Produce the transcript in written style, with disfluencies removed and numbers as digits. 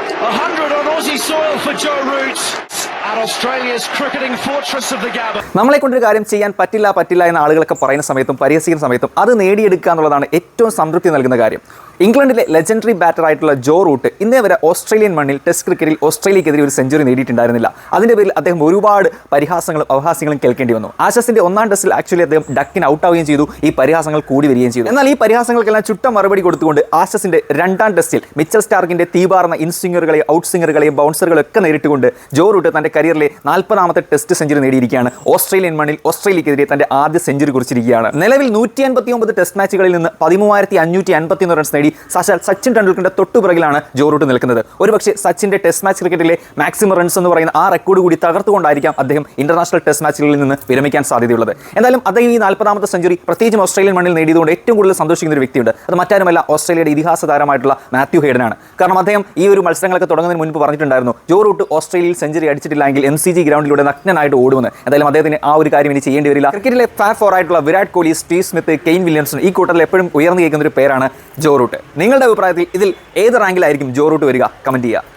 100 on Aussie soil for Joe Root at Australia's cricketing fortress of the Gabba. നമ്മളെ കൊണ്ടൊരു കാര്യം ചെയ്യാൻ പറ്റില്ല എന്ന ആളുകളൊക്കെ പറയുന്ന സമയത്തും പരിഹസിക്കുന്ന സമയത്തും അത് നേടിയെടുക്കുക എന്നുള്ളതാണ് ഏറ്റവും സംതൃപ്തി നൽകുന്ന കാര്യം. ഇംഗ്ലണ്ടിലെ ലെജൻഡറി ബാറ്റർ ആയിട്ടുള്ള ജോ റൂട്ട് ഇന്നേ വരെ ഓസ്ട്രേലിയൻ മണ്ണിൽ ടെസ്റ്റ് ക്രിക്കറ്റിൽ ഓസ്ട്രേലിയക്കെതിരെ ഒരു സെഞ്ചുറി നേടിയിട്ടുണ്ടായിരുന്നില്ല. അതിന്റെ പേരിൽ അദ്ദേഹം ഒരുപാട് പരിഹാസങ്ങളും അവഹാസ്യങ്ങളും കേൾക്കേണ്ടി വന്നു. ആഷസിന്റെ ഒന്നാം ടെസ്റ്റിൽ ആക്ച്വലി അദ്ദേഹം ഡക്കിന് ഔട്ടാവുകയും ചെയ്തു. ഈ പരിഹാസങ്ങൾ കൂടി വരികയും ചെയ്തു. എന്നാൽ ഈ പരിഹാസങ്ങൾക്കെല്ലാം ചുട്ട മറുപടി കൊടുത്തുകൊണ്ട് ആഷസിന്റെ രണ്ടാം ടെസ്റ്റിൽ മിച്ചൽ സ്റ്റാർക്കിന്റെ തീപാർന്ന ഇൻസ്വിംഗറുകളെയും ഔട്ട് സ്വിംഗറുകളെയും ബൗൺസറുകളെയും ഒക്കെ നേരിട്ടുകൊണ്ട് ജോ റൂട്ട് തന്റെ കരിയറിലെ 40ാമത്തെ ടെസ്റ്റ് സെഞ്ചുറി നേടിയിരിക്കുകയാണ്. ഓസ്ട്രേലിയൻ മണ്ണിൽ ഓസ്ട്രേലിയക്കെതിരെ തന്റെ ആദ്യ സെഞ്ചുറി കുറിച്ചിരിക്കുകയാണ്. നിലവിൽ 159 ടെസ്റ്റ് മാച്ചുകളിൽ നിന്ന് 13,551 റൺസ് നേടി സച്ചിൻ ടെണ്ടുൽക്കറിന്റെ തൊട്ടുപിറകിലാണ് ജോ റൂട്ട് നിൽക്കുന്നത്. ഒരുപക്ഷെ സച്ചിന്റെ ടെസ്റ്റ് മാച്ച് ക്രിക്കറ്റിലെ മാക്സിമം റൺസ് എന്ന് പറയുന്ന ആ റെക്കോർഡ് കൂടി തകർത്തുകൊണ്ടായിരിക്കാം അദ്ദേഹം ഇന്റർനാഷണൽ ടെസ്റ്റ് മാച്ചുകളിൽ നിന്ന് വിരമിക്കാൻ സാധ്യതയുള്ളത്. എന്തായാലും അദ്ദേഹം ഈ 40ാമത്തെ സെഞ്ചുറി പ്രത്യേകിച്ചും ഓസ്ട്രേലിയൻ മണ്ണിൽ നേടിയതുകൊണ്ട് ഏറ്റവും കൂടുതൽ സന്തോഷിക്കുന്ന ഒരു വ്യക്തിയുണ്ട്. അത് മറ്റാരുമല്ല, ഓസ്ട്രേലിയയുടെ ഇതിഹാസ താരമായിട്ടുള്ള മാത്യു ഹെയ്ഡനാണ്. കാരണം അദ്ദേഹം ഈ ഒരു മത്സരങ്ങളൊക്കെ തുടങ്ങുന്നതിന് മുൻപ് പറഞ്ഞിട്ടുണ്ടായിരുന്നു ജോ റൂട്ട് ഓസ്ട്രേലിയയിൽ സെഞ്ചുറി അടിച്ചിട്ടില്ലെങ്കിൽ MCG ഗ്രൗണ്ടിലൂടെ നഗ്നനായിട്ട് ഓടുമെന്ന്. എന്തായാലും അദ്ദേഹത്തിന് ആ ഒരു കാര്യം ഇനി ചെയ്യേണ്ടി വരില്ല. ക്രിക്കറ്റിലെ ഫാൻ ഫോർ ആയിട്ടുള്ള Virat Kohli, Steve Smith, Kane Williamson ഈ കൂട്ടത്തിൽ എപ്പോഴും ഉയർന്നു കേൾക്കുന്ന ഒരു പേരാണ് ജോ റൂട്ട്. നിങ്ങളുടെ അഭിപ്രായത്തിൽ ഇതിൽ ഏത് റാങ്കിലായിരിക്കും ജോ റൂട്ട് വരിക? കമന്റ് ചെയ്യുക.